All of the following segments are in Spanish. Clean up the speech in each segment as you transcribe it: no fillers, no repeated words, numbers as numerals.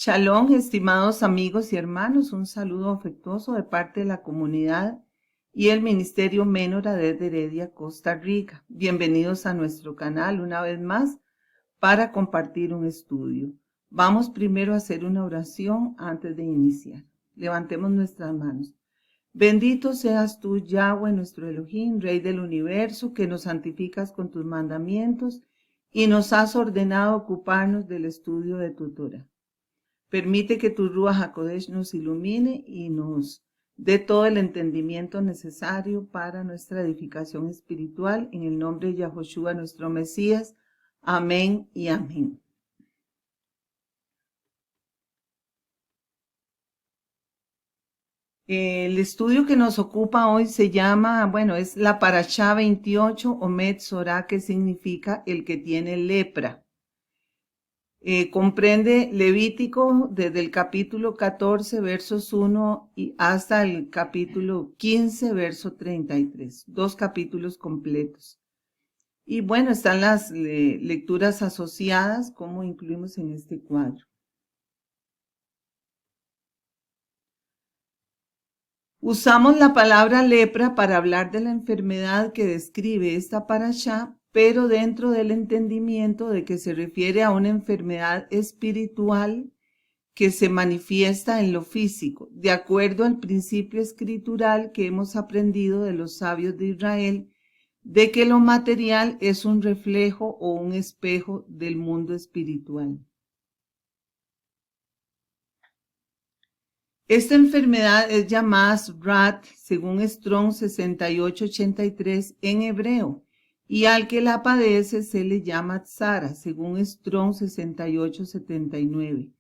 Shalom, estimados amigos y hermanos, un saludo afectuoso de parte de la comunidad y el Ministerio Menora desde Heredia, Costa Rica. Bienvenidos a nuestro canal una vez más para compartir un estudio. Vamos primero a hacer una oración antes de iniciar. Levantemos nuestras manos. Bendito seas tú, Yahweh, nuestro Elohim, Rey del universo, que nos santificas con tus mandamientos y nos has ordenado ocuparnos del estudio de tu Torah. Permite que tu Ruach HaKodesh nos ilumine y nos dé todo el entendimiento necesario para nuestra edificación espiritual. En el nombre de Yahoshua, nuestro Mesías. Amén y amén. El estudio que nos ocupa hoy se llama, es la Parashá 28 o Metzorah, que significa el que tiene lepra. Comprende Levítico desde el capítulo 14, versos 1 y hasta el capítulo 15, verso 33. 2 capítulos completos. Y están las lecturas asociadas, como incluimos en este cuadro. Usamos la palabra lepra para hablar de la enfermedad que describe esta parashá, pero dentro del entendimiento de que se refiere a una enfermedad espiritual que se manifiesta en lo físico, de acuerdo al principio escritural que hemos aprendido de los sabios de Israel, de que lo material es un reflejo o un espejo del mundo espiritual. Esta enfermedad es llamada Srat, según Strong 6883 en hebreo, y al que la padece se le llama Tzara, según Strong 6879.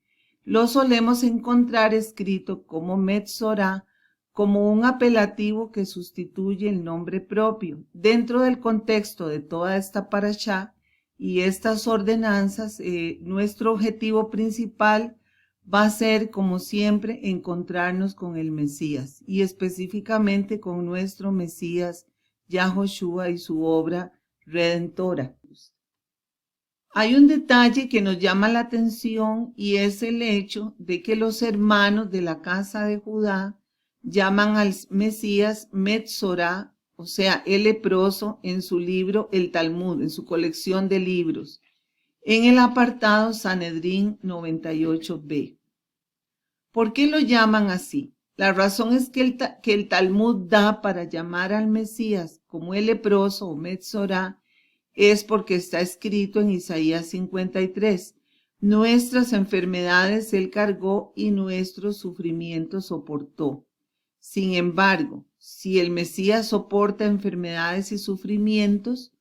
Lo solemos encontrar escrito como Metzorah, como un apelativo que sustituye el nombre propio. Dentro del contexto de toda esta parashá y estas ordenanzas, nuestro objetivo principal va a ser, como siempre, encontrarnos con el Mesías y específicamente con nuestro Mesías, Yahoshua, y su obra redentora. Hay un detalle que nos llama la atención y es el hecho de que los hermanos de la casa de Judá llaman al Mesías Metzorah, o sea, el leproso, en su libro El Talmud, en su colección de libros, en el apartado Sanedrín 98b. ¿Por qué lo llaman así? La razón es que el Talmud da para llamar al Mesías como el leproso o Metzorah es porque está escrito en Isaías 53. Nuestras enfermedades él cargó y nuestros sufrimientos soportó. Sin embargo, si el Mesías soporta enfermedades y sufrimientos,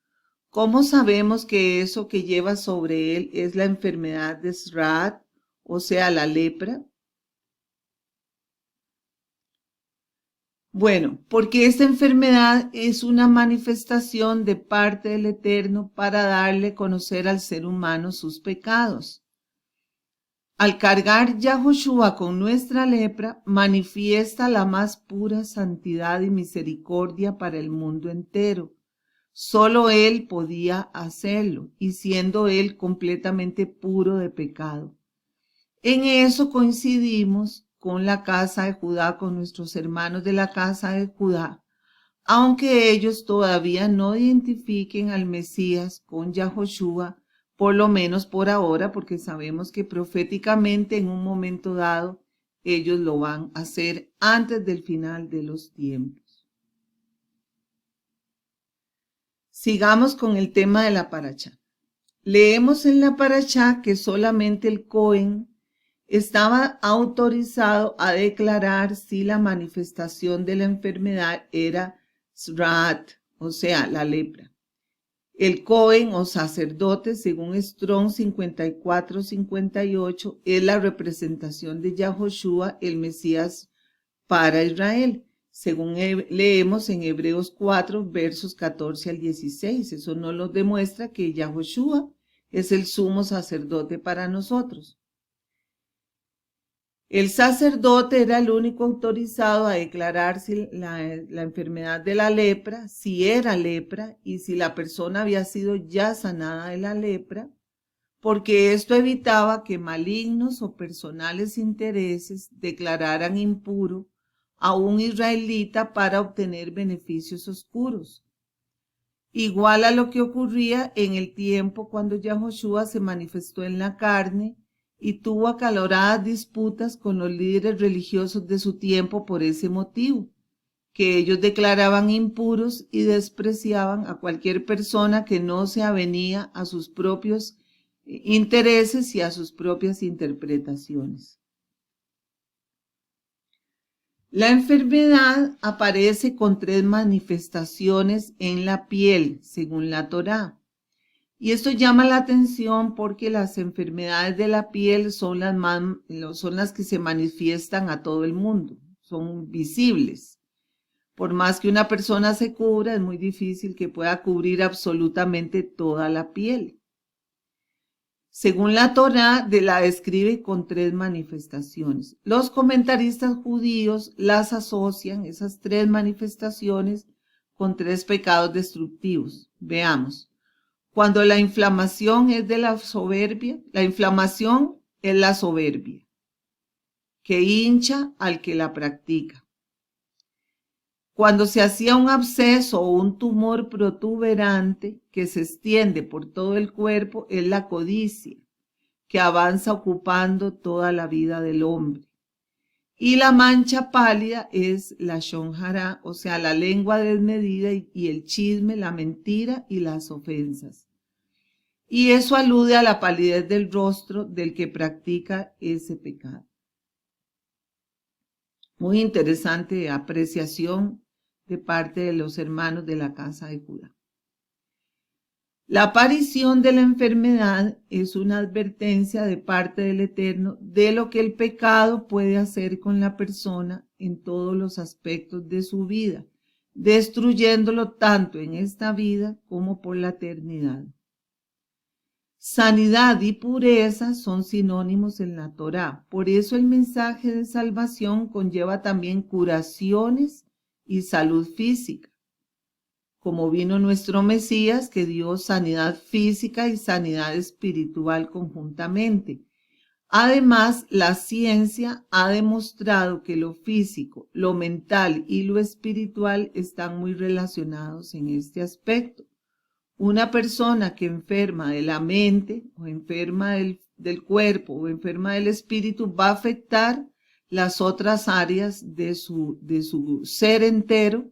¿cómo sabemos que eso que lleva sobre él es la enfermedad de Srat, o sea, la lepra? Porque esta enfermedad es una manifestación de parte del Eterno para darle a conocer al ser humano sus pecados. Al cargar Yahoshua con nuestra lepra, manifiesta la más pura santidad y misericordia para el mundo entero. Solo Él podía hacerlo, y siendo Él completamente puro de pecado. En eso coincidimos con la casa de Judá, con nuestros hermanos de la casa de Judá, aunque ellos todavía no identifiquen al Mesías con Yahoshua, por lo menos por ahora, porque sabemos que proféticamente en un momento dado ellos lo van a hacer antes del final de los tiempos. Sigamos con el tema de la parashá. Leemos en la parashá que solamente el Cohen estaba autorizado a declarar si la manifestación de la enfermedad era Srat, o sea, la lepra. El Cohen o sacerdote, según Strong 54-58, es la representación de Yahoshua, el Mesías para Israel, según leemos en Hebreos 4, versos 14 al 16. Eso nos lo demuestra que Yahoshua es el sumo sacerdote para nosotros. El sacerdote era el único autorizado a declarar si la enfermedad de la lepra, si era lepra y si la persona había sido ya sanada de la lepra, porque esto evitaba que malignos o personales intereses declararan impuro a un israelita para obtener beneficios oscuros. Igual a lo que ocurría en el tiempo cuando Yahoshua se manifestó en la carne y tuvo acaloradas disputas con los líderes religiosos de su tiempo por ese motivo, que ellos declaraban impuros y despreciaban a cualquier persona que no se avenía a sus propios intereses y a sus propias interpretaciones. La enfermedad aparece con 3 manifestaciones en la piel, según la Torá. Y esto llama la atención porque las enfermedades de la piel son las que se manifiestan a todo el mundo, son visibles. Por más que una persona se cubra, es muy difícil que pueda cubrir absolutamente toda la piel. Según la Torá, la describe con 3 manifestaciones. Los comentaristas judíos las asocian, esas 3 manifestaciones, con 3 pecados destructivos. Veamos. Cuando la inflamación es de la soberbia, la inflamación es la soberbia, que hincha al que la practica. Cuando se hacía un absceso o un tumor protuberante que se extiende por todo el cuerpo, es la codicia, que avanza ocupando toda la vida del hombre. Y la mancha pálida es la shon hará, o sea, la lengua desmedida y el chisme, la mentira y las ofensas. Y eso alude a la palidez del rostro del que practica ese pecado. Muy interesante apreciación de parte de los hermanos de la casa de Judá. La aparición de la enfermedad es una advertencia de parte del Eterno de lo que el pecado puede hacer con la persona en todos los aspectos de su vida, destruyéndolo tanto en esta vida como por la eternidad. Sanidad y pureza son sinónimos en la Torá, por eso el mensaje de salvación conlleva también curaciones y salud física, como vino nuestro Mesías que dio sanidad física y sanidad espiritual conjuntamente. Además, la ciencia ha demostrado que lo físico, lo mental y lo espiritual están muy relacionados en este aspecto. Una persona que enferma de la mente o enferma del cuerpo o enferma del espíritu va a afectar las otras áreas de su ser entero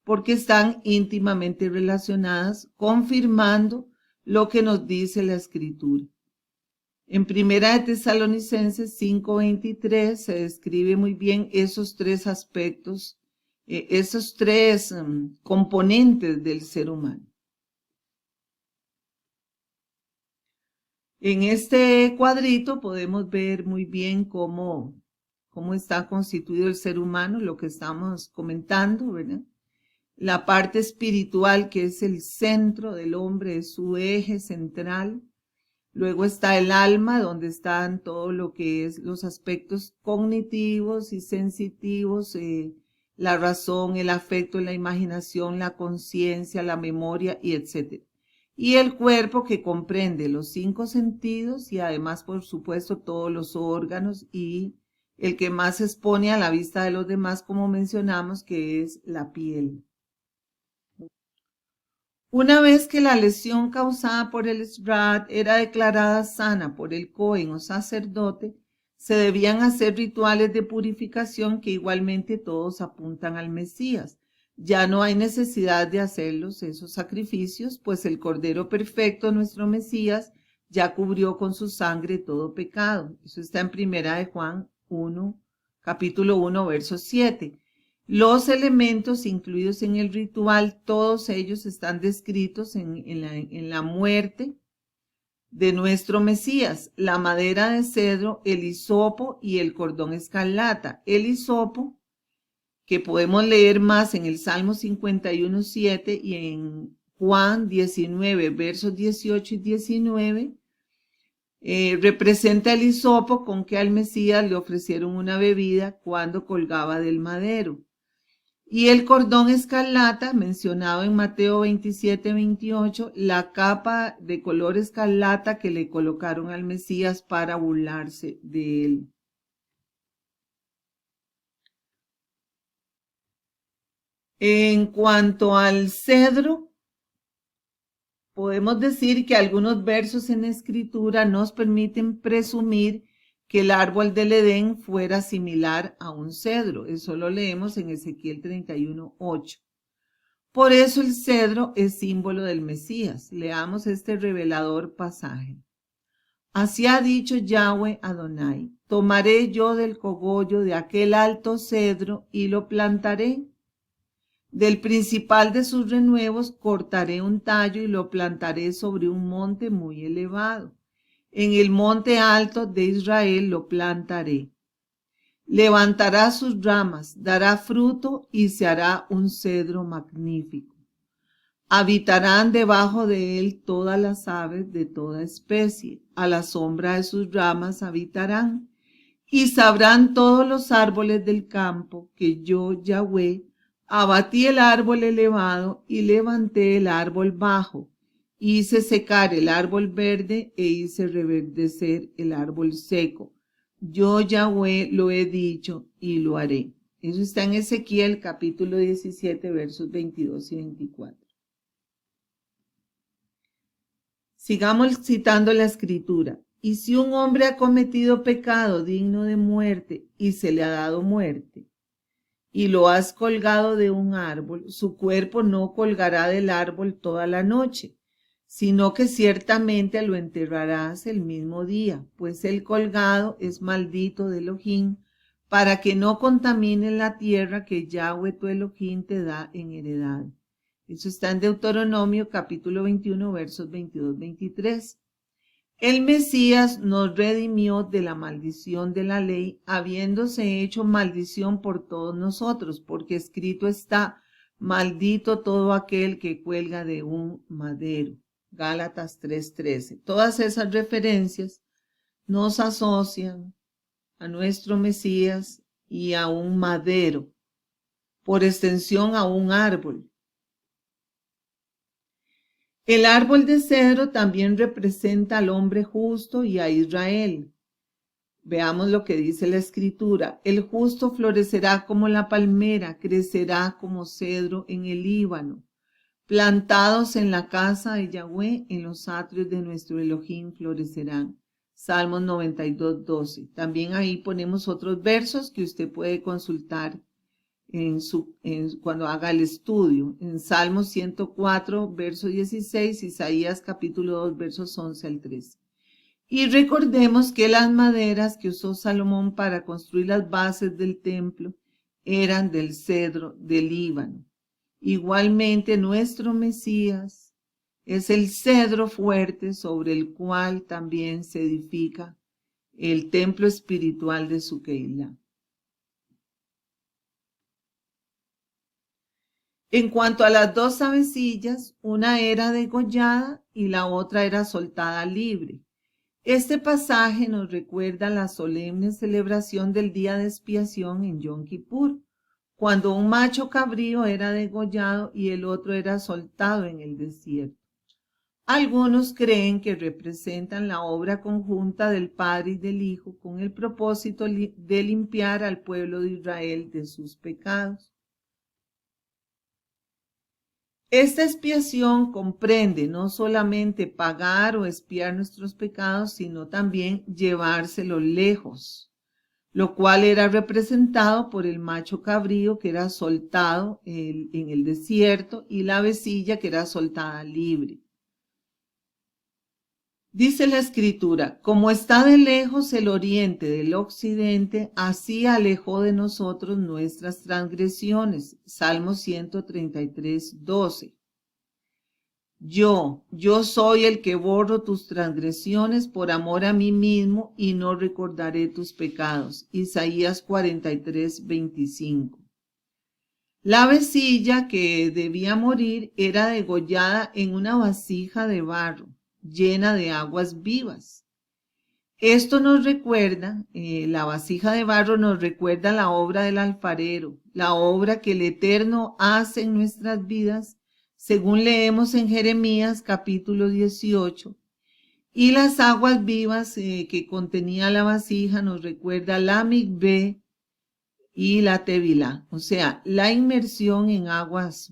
porque están íntimamente relacionadas, confirmando lo que nos dice la Escritura. En Primera de Tesalonicenses 5:23 se describe muy bien esos 3 aspectos, esos 3 componentes del ser humano. En este cuadrito podemos ver muy bien cómo está constituido el ser humano, lo que estamos comentando, ¿verdad? La parte espiritual, que es el centro del hombre, es su eje central. Luego está el alma, donde están todo lo que es los aspectos cognitivos y sensitivos, la razón, el afecto, la imaginación, la conciencia, la memoria y etc. Y el cuerpo, que comprende los 5 sentidos y además, por supuesto, todos los órganos, y el que más se expone a la vista de los demás, como mencionamos, que es la piel. Una vez que la lesión causada por el Shrat era declarada sana por el Cohen o sacerdote, se debían hacer rituales de purificación que igualmente todos apuntan al Mesías. Ya no hay necesidad de hacerlos esos sacrificios, pues el Cordero Perfecto, nuestro Mesías, ya cubrió con su sangre todo pecado. Eso está en Primera de Juan 1, capítulo 1, verso 7. Los elementos incluidos en el ritual, todos ellos están descritos en la muerte de nuestro Mesías: la madera de cedro, el hisopo y el cordón escarlata. El hisopo, que podemos leer más en el Salmo 51:7 y en Juan 19, versos 18 y 19, representa el hisopo con que al Mesías le ofrecieron una bebida cuando colgaba del madero. Y el cordón escarlata, mencionado en Mateo 27, 28, la capa de color escarlata que le colocaron al Mesías para burlarse de él. En cuanto al cedro, podemos decir que algunos versos en la Escritura nos permiten presumir que el árbol del Edén fuera similar a un cedro. Eso lo leemos en Ezequiel 31, 8. Por eso el cedro es símbolo del Mesías. Leamos este revelador pasaje. Así ha dicho Yahweh Adonai: tomaré yo del cogollo de aquel alto cedro y lo plantaré. Del principal de sus renuevos cortaré un tallo y lo plantaré sobre un monte muy elevado. En el monte alto de Israel lo plantaré. Levantará sus ramas, dará fruto y se hará un cedro magnífico. Habitarán debajo de él todas las aves de toda especie. A la sombra de sus ramas habitarán. Y sabrán todos los árboles del campo que yo, Yahweh, abatí el árbol elevado y levanté el árbol bajo. Hice secar el árbol verde e hice reverdecer el árbol seco. Yo, Yahweh, lo he dicho y lo haré. Eso está en Ezequiel capítulo 17, versos 22 y 24. Sigamos citando la Escritura. Y si un hombre ha cometido pecado digno de muerte y se le ha dado muerte, y lo has colgado de un árbol, su cuerpo no colgará del árbol toda la noche, sino que ciertamente lo enterrarás el mismo día, pues el colgado es maldito de Elohim, para que no contamine la tierra que Yahweh tu Elohim te da en heredad. Eso está en Deuteronomio capítulo 21, versos 22-23. El Mesías nos redimió de la maldición de la ley, habiéndose hecho maldición por todos nosotros, porque escrito está: maldito todo aquel que cuelga de un madero. Gálatas 3:13. Todas esas referencias nos asocian a nuestro Mesías y a un madero, por extensión a un árbol. El árbol de cedro también representa al hombre justo y a Israel. Veamos lo que dice la Escritura. El justo florecerá como la palmera, crecerá como cedro en el Líbano. Plantados en la casa de Yahweh, en los atrios de nuestro Elohim florecerán. Salmos 92:12. También ahí ponemos otros versos que usted puede consultar cuando haga el estudio. En Salmos 104, verso 16, Isaías capítulo 2, versos 11 al 13. Y recordemos que las maderas que usó Salomón para construir las bases del templo eran del cedro del Líbano. Igualmente nuestro Mesías es el cedro fuerte sobre el cual también se edifica el templo espiritual de su Keilah. En cuanto a las dos avecillas, una era degollada y la otra era soltada libre. Este pasaje nos recuerda la solemne celebración del día de expiación en Yom Kippur, cuando un macho cabrío era degollado y el otro era soltado en el desierto. Algunos creen que representan la obra conjunta del Padre y del Hijo con el propósito de limpiar al pueblo de Israel de sus pecados. Esta expiación comprende no solamente pagar o expiar nuestros pecados, sino también llevárselos lejos, lo cual era representado por el macho cabrío que era soltado en el desierto y la avecilla que era soltada libre. Dice la Escritura: como está de lejos el oriente del occidente, así alejó de nosotros nuestras transgresiones. Salmo 133:12. Yo soy el que borro tus transgresiones por amor a mí mismo y no recordaré tus pecados. Isaías 43:25. La avecilla que debía morir era degollada en una vasija de barro llena de aguas vivas. Esto nos recuerda, la vasija de barro nos recuerda la obra del alfarero, la obra que el Eterno hace en nuestras vidas, según leemos en Jeremías capítulo 18. Y las aguas vivas que contenía la vasija nos recuerda la migbe y la tevilá, o sea, la inmersión en aguas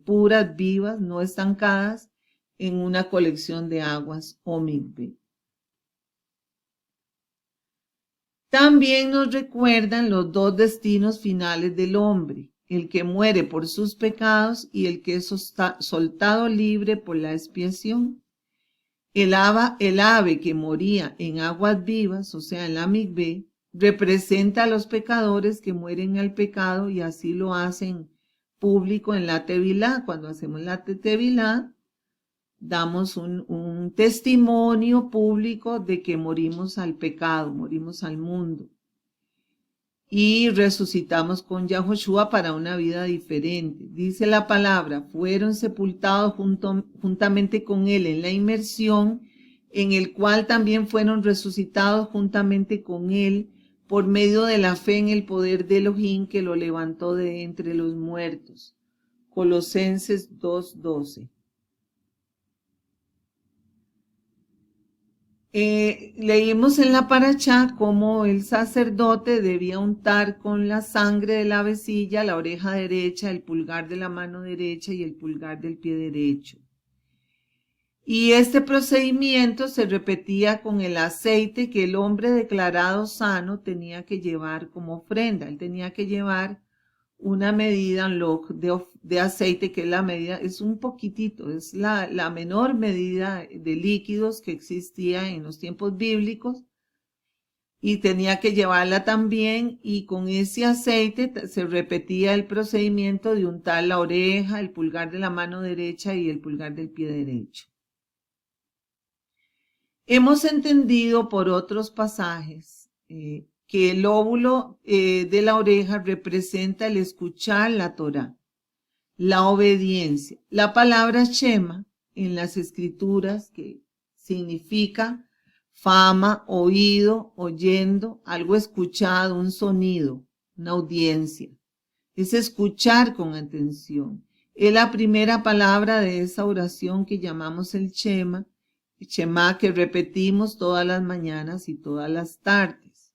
puras, vivas, no estancadas, en una colección de aguas o migbe. También nos recuerdan los dos destinos finales del hombre, el que muere por sus pecados y el que es soltado libre por la expiación. El ave que moría en aguas vivas, o sea, en la migbe, representa a los pecadores que mueren al pecado y así lo hacen público en la tevilá. Cuando hacemos la tevilá, damos un testimonio público de que morimos al pecado, morimos al mundo y resucitamos con Yahoshua para una vida diferente. Dice la palabra, fueron sepultados juntamente con él en la inmersión, en el cual también fueron resucitados juntamente con él por medio de la fe en el poder de Elohim que lo levantó de entre los muertos. Colosenses 2:12. Leímos en la paracha cómo el sacerdote debía untar con la sangre de la vecilla la oreja derecha, el pulgar de la mano derecha y el pulgar del pie derecho. Y este procedimiento se repetía con el aceite que el hombre declarado sano tenía que llevar como ofrenda. Él tenía que llevar una medida de aceite, que es la medida, es un poquitito, es la menor medida de líquidos que existía en los tiempos bíblicos, y tenía que llevarla también, y con ese aceite se repetía el procedimiento de untar la oreja, el pulgar de la mano derecha y el pulgar del pie derecho. Hemos entendido por otros pasajes que el lóbulo de la oreja representa el escuchar la Torá, la obediencia. La palabra Shema en las escrituras, que significa fama, oído, oyendo, algo escuchado, un sonido, una audiencia. Es escuchar con atención. Es la primera palabra de esa oración que llamamos el Shema, que repetimos todas las mañanas y todas las tardes.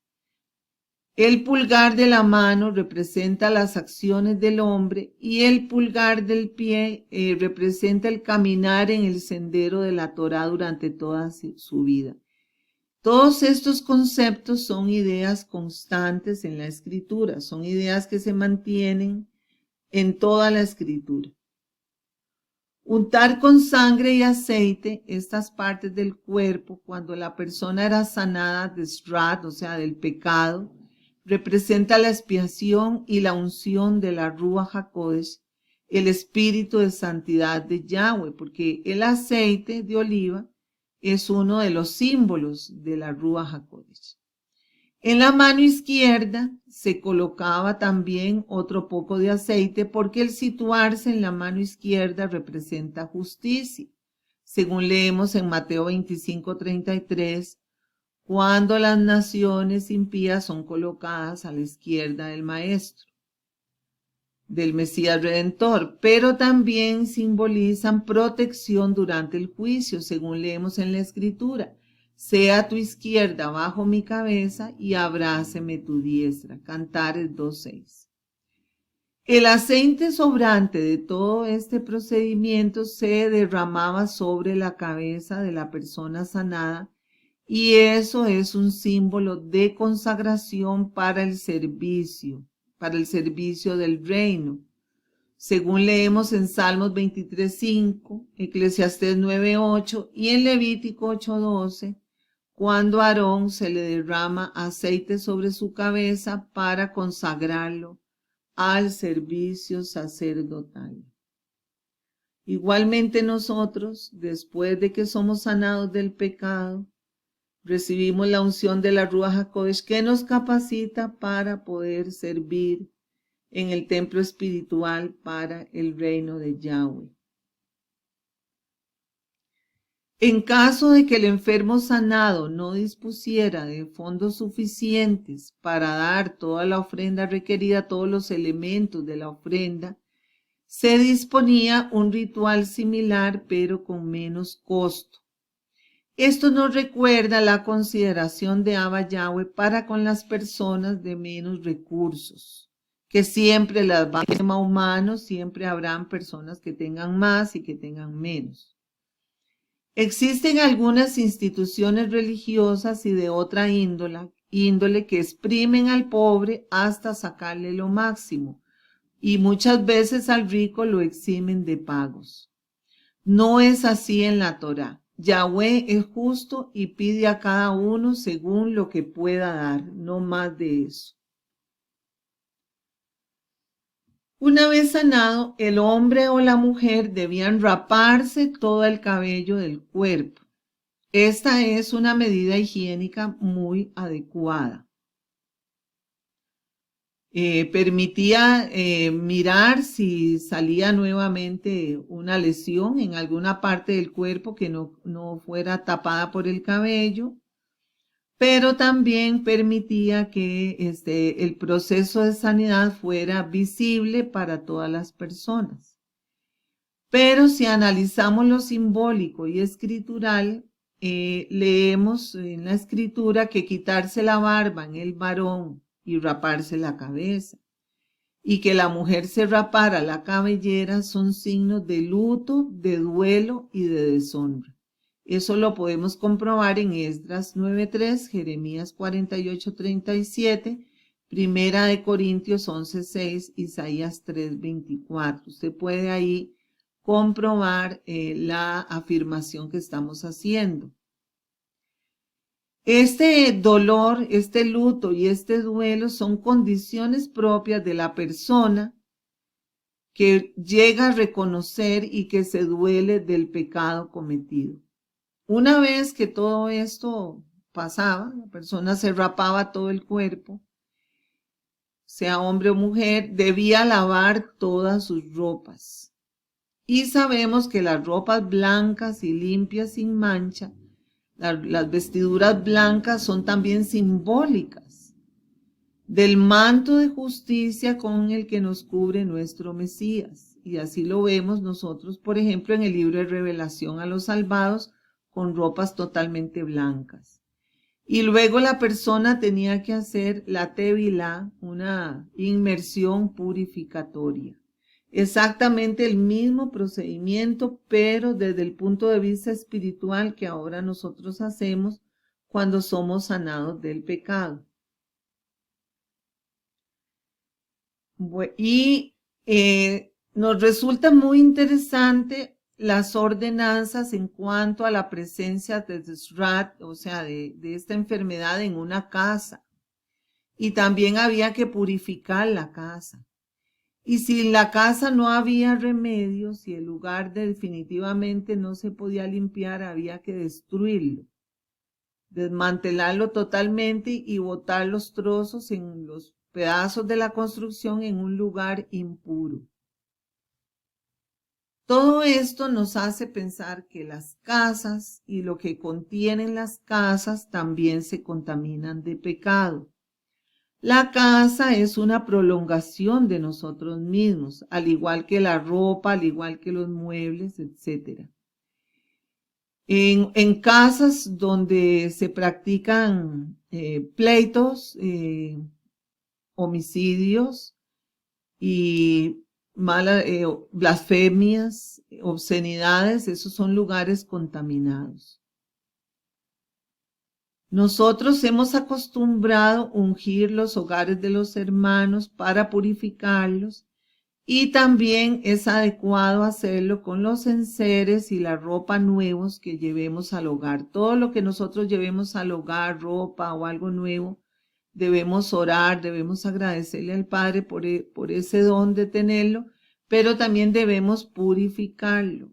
El pulgar de la mano representa las acciones del hombre y el pulgar del pie representa el caminar en el sendero de la Torá durante toda su vida. Todos estos conceptos son ideas constantes en la escritura, son ideas que se mantienen en toda la escritura. Untar con sangre y aceite estas partes del cuerpo cuando la persona era sanada de Srat, o sea, del pecado, representa la expiación y la unción de la Ruach HaKodesh, el espíritu de santidad de Yahweh, porque el aceite de oliva es uno de los símbolos de la Ruach HaKodesh. En la mano izquierda se colocaba también otro poco de aceite porque el situarse en la mano izquierda representa justicia, según leemos en Mateo 25:33, cuando las naciones impías son colocadas a la izquierda del Maestro, del Mesías Redentor, pero también simbolizan protección durante el juicio, según leemos en la Escritura. Sea tu izquierda bajo mi cabeza y abráceme tu diestra. Cantares 2:6. El aceite sobrante de todo este procedimiento se derramaba sobre la cabeza de la persona sanada, y eso es un símbolo de consagración para el servicio del reino. Según leemos en Salmos 23:5, Eclesiastés 9:8 y en Levítico 8:12, cuando a Aarón se le derrama aceite sobre su cabeza para consagrarlo al servicio sacerdotal. Igualmente nosotros, después de que somos sanados del pecado, recibimos la unción de la Ruach HaKodesh que nos capacita para poder servir en el templo espiritual para el reino de Yahweh. En caso de que el enfermo sanado no dispusiera de fondos suficientes para dar toda la ofrenda requerida, todos los elementos de la ofrenda, se disponía un ritual similar pero con menos costo. Esto nos recuerda la consideración de Abba Yahweh para con las personas de menos recursos, que siempre las va a tema humano, siempre habrán personas que tengan más y que tengan menos. Existen algunas instituciones religiosas y de otra índole que exprimen al pobre hasta sacarle lo máximo, y muchas veces al rico lo eximen de pagos. No es así en la Torá. Yahweh es justo y pide a cada uno según lo que pueda dar, no más de eso. Una vez sanado, el hombre o la mujer debían raparse todo el cabello del cuerpo. Esta es una medida higiénica muy adecuada. Permitía mirar si salía nuevamente una lesión en alguna parte del cuerpo que no fuera tapada por el cabello, pero también permitía que el proceso de sanidad fuera visible para todas las personas. Pero si analizamos lo simbólico y escritural, leemos en la escritura que quitarse la barba en el varón y raparse la cabeza, y que la mujer se rapara la cabellera son signos de luto, de duelo y de deshonra. Eso lo podemos comprobar en Esdras 9:3, Jeremías 48:37, Primera de Corintios 11:6, Isaías 3:24. Usted puede ahí comprobar la afirmación que estamos haciendo. Este dolor, este luto y este duelo son condiciones propias de la persona que llega a reconocer y que se duele del pecado cometido. Una vez que todo esto pasaba, la persona se rapaba todo el cuerpo, sea hombre o mujer, debía lavar todas sus ropas. Y sabemos que las ropas blancas y limpias sin mancha, las vestiduras blancas son también simbólicas del manto de justicia con el que nos cubre nuestro Mesías. Y así lo vemos nosotros, por ejemplo, en el libro de Revelación a los salvados, con ropas totalmente blancas. Y luego la persona tenía que hacer la tevilá, una inmersión purificatoria. Exactamente el mismo procedimiento, pero desde el punto de vista espiritual que ahora nosotros hacemos cuando somos sanados del pecado. Y nos resulta muy interesante las ordenanzas en cuanto a la presencia de Tzrat, o sea, de esta enfermedad en una casa. Y también había que purificar la casa. Y si en la casa no había remedio, si el lugar definitivamente no se podía limpiar, había que destruirlo, desmantelarlo totalmente y botar los trozos en los pedazos de la construcción en un lugar impuro. Todo esto nos hace pensar que las casas y lo que contienen las casas también se contaminan de pecado. La casa es una prolongación de nosotros mismos, al igual que la ropa, al igual que los muebles, etc. En casas donde se practican pleitos, homicidios y blasfemias, obscenidades, esos son lugares contaminados. Nosotros hemos acostumbrado ungir los hogares de los hermanos para purificarlos y también es adecuado hacerlo con los enseres y la ropa nuevos que llevemos al hogar. Todo lo que nosotros llevemos al hogar, ropa o algo nuevo, debemos orar, debemos agradecerle al Padre por ese don de tenerlo, pero también debemos purificarlo,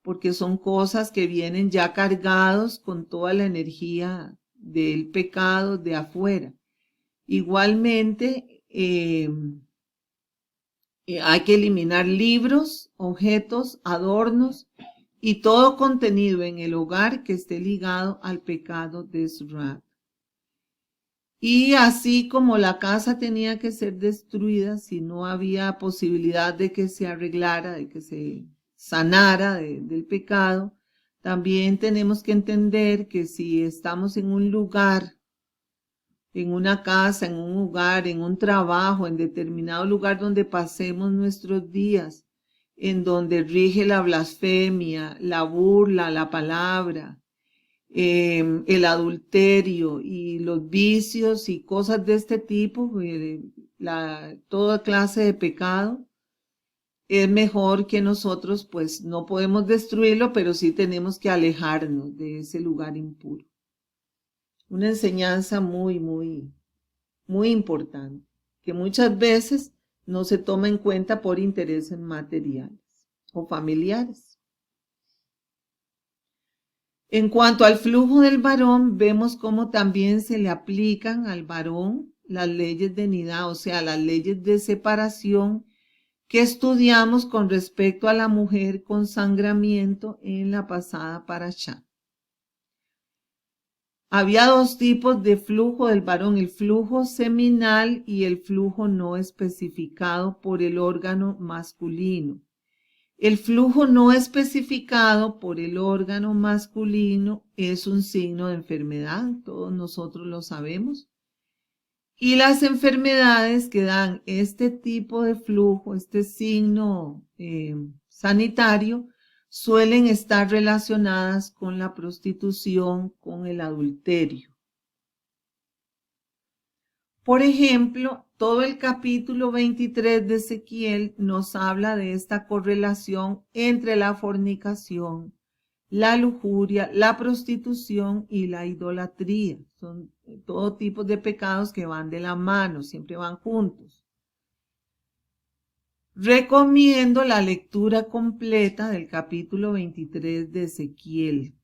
porque son cosas que vienen ya cargados con toda la energía del pecado de afuera. Igualmente, hay que eliminar libros, objetos, adornos y todo contenido en el hogar que esté ligado al pecado de Srat. Y así como la casa tenía que ser destruida si no había posibilidad de que se arreglara, de que se sanara del pecado, también tenemos que entender que si estamos en un lugar, en una casa, en un hogar, en un trabajo, en determinado lugar donde pasemos nuestros días, en donde rige la blasfemia, la burla, la palabra, el adulterio y los vicios y cosas de este tipo, toda clase de pecado, es mejor que nosotros, pues no podemos destruirlo, pero sí tenemos que alejarnos de ese lugar impuro. Una enseñanza muy importante, que muchas veces no se toma en cuenta por intereses materiales o familiares. En cuanto al flujo del varón, vemos cómo también se le aplican al varón las leyes de nidá, o sea, las leyes de separación que estudiamos con respecto a la mujer con sangramiento en la pasada parashá. Había dos tipos de flujo del varón, el flujo seminal y el flujo no especificado por el órgano masculino. El flujo no especificado por el órgano masculino es un signo de enfermedad, todos nosotros lo sabemos. Y las enfermedades que dan este tipo de flujo, este signo sanitario, suelen estar relacionadas con la prostitución, con el adulterio. Por ejemplo, todo el capítulo 23 de Ezequiel nos habla de esta correlación entre la fornicación, la lujuria, la prostitución y la idolatría. Son todo tipo de pecados que van de la mano, siempre van juntos. Recomiendo la lectura completa del capítulo 23 de Ezequiel.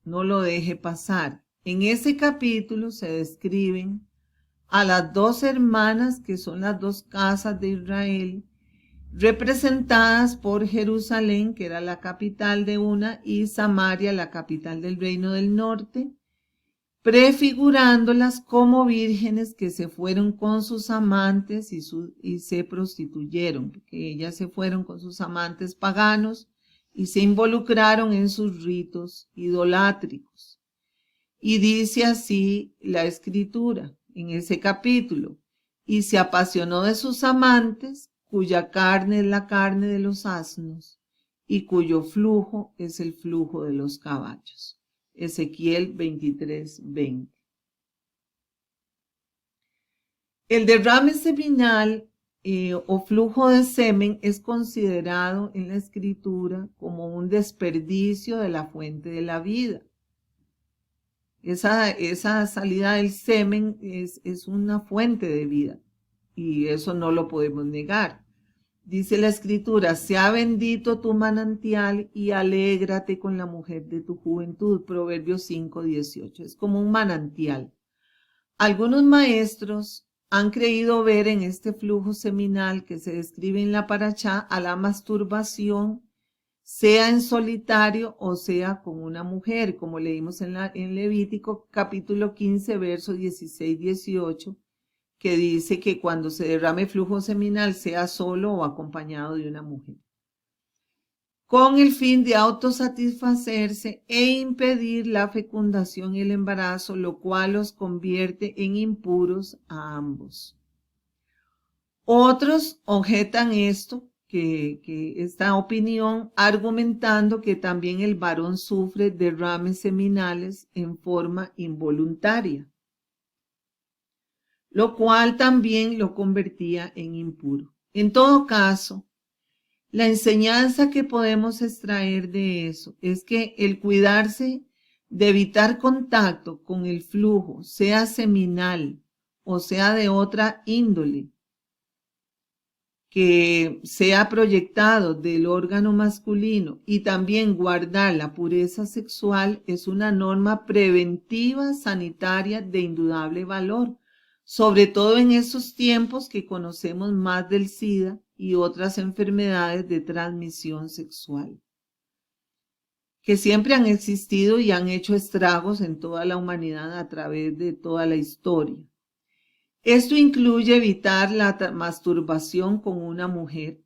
No lo deje pasar. En ese capítulo se describen a las dos hermanas que son las dos casas de Israel, representadas por Jerusalén, que era la capital de una, y Samaria, la capital del reino del norte, prefigurándolas como vírgenes que se fueron con sus amantes y se prostituyeron, porque ellas se fueron con sus amantes paganos y se involucraron en sus ritos idolátricos. Y dice así la escritura en ese capítulo: y se apasionó de sus amantes, cuya carne es la carne de los asnos y cuyo flujo es el flujo de los caballos. Ezequiel 23:20. El derrame seminal o flujo de semen es considerado en la escritura como un desperdicio de la fuente de la vida. Esa salida del semen es una fuente de vida y eso no lo podemos negar. Dice la escritura: sea bendito tu manantial y alégrate con la mujer de tu juventud. Proverbios 5:18. Es como un manantial. Algunos maestros han creído ver en este flujo seminal que se describe en la parashá a la masturbación, sea en solitario o sea con una mujer, como leímos en Levítico capítulo 15, versos 16-18, que dice que cuando se derrame flujo seminal sea solo o acompañado de una mujer, con el fin de autosatisfacerse e impedir la fecundación y el embarazo, lo cual los convierte en impuros a ambos. Otros objetan esta opinión, argumentando que también el varón sufre derrames seminales en forma involuntaria, lo cual también lo convertía en impuro. En todo caso, la enseñanza que podemos extraer de eso es que el cuidarse de evitar contacto con el flujo, sea seminal o sea de otra índole, que sea proyectado del órgano masculino, y también guardar la pureza sexual, es una norma preventiva sanitaria de indudable valor, sobre todo en esos tiempos que conocemos más del SIDA y otras enfermedades de transmisión sexual. que siempre han existido y han hecho estragos en toda la humanidad a través de toda la historia. Esto incluye evitar la masturbación con una mujer,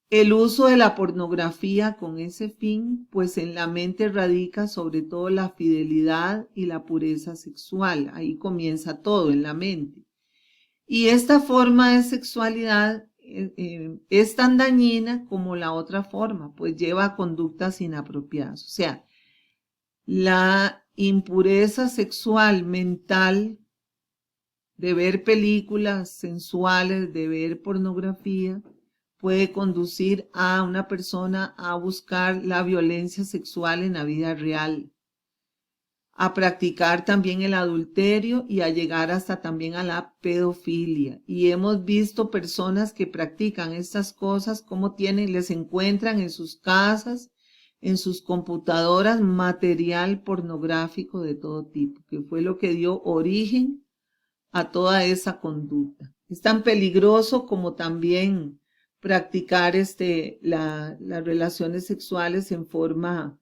el uso de la pornografía con ese fin, pues en la mente radica sobre todo la fidelidad y la pureza sexual. Ahí comienza todo, en la mente. Y esta forma de sexualidad es tan dañina como la otra forma, pues lleva a conductas inapropiadas. O sea, la impureza sexual mental de ver películas sensuales, de ver pornografía, puede conducir a una persona a buscar la violencia sexual en la vida real, a practicar también el adulterio y a llegar hasta también a la pedofilia. Y hemos visto personas que practican estas cosas, como les encuentran en sus casas, en sus computadoras, material pornográfico de todo tipo, que fue lo que dio origen a toda esa conducta. Es tan peligroso como también practicar las relaciones sexuales en forma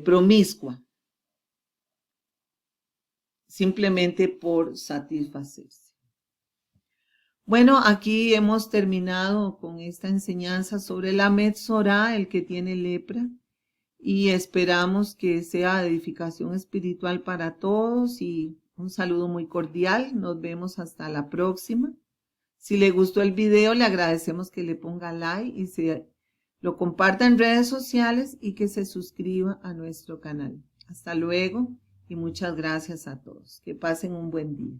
promiscua, simplemente por satisfacerse. Bueno, aquí hemos terminado con esta enseñanza sobre la Metzorá, el que tiene lepra, y esperamos que sea de edificación espiritual para todos y un saludo muy cordial. Nos vemos hasta la próxima. Si le gustó el video, le agradecemos que le ponga like y lo comparta en redes sociales y que se suscriba a nuestro canal. Hasta luego y muchas gracias a todos. Que pasen un buen día.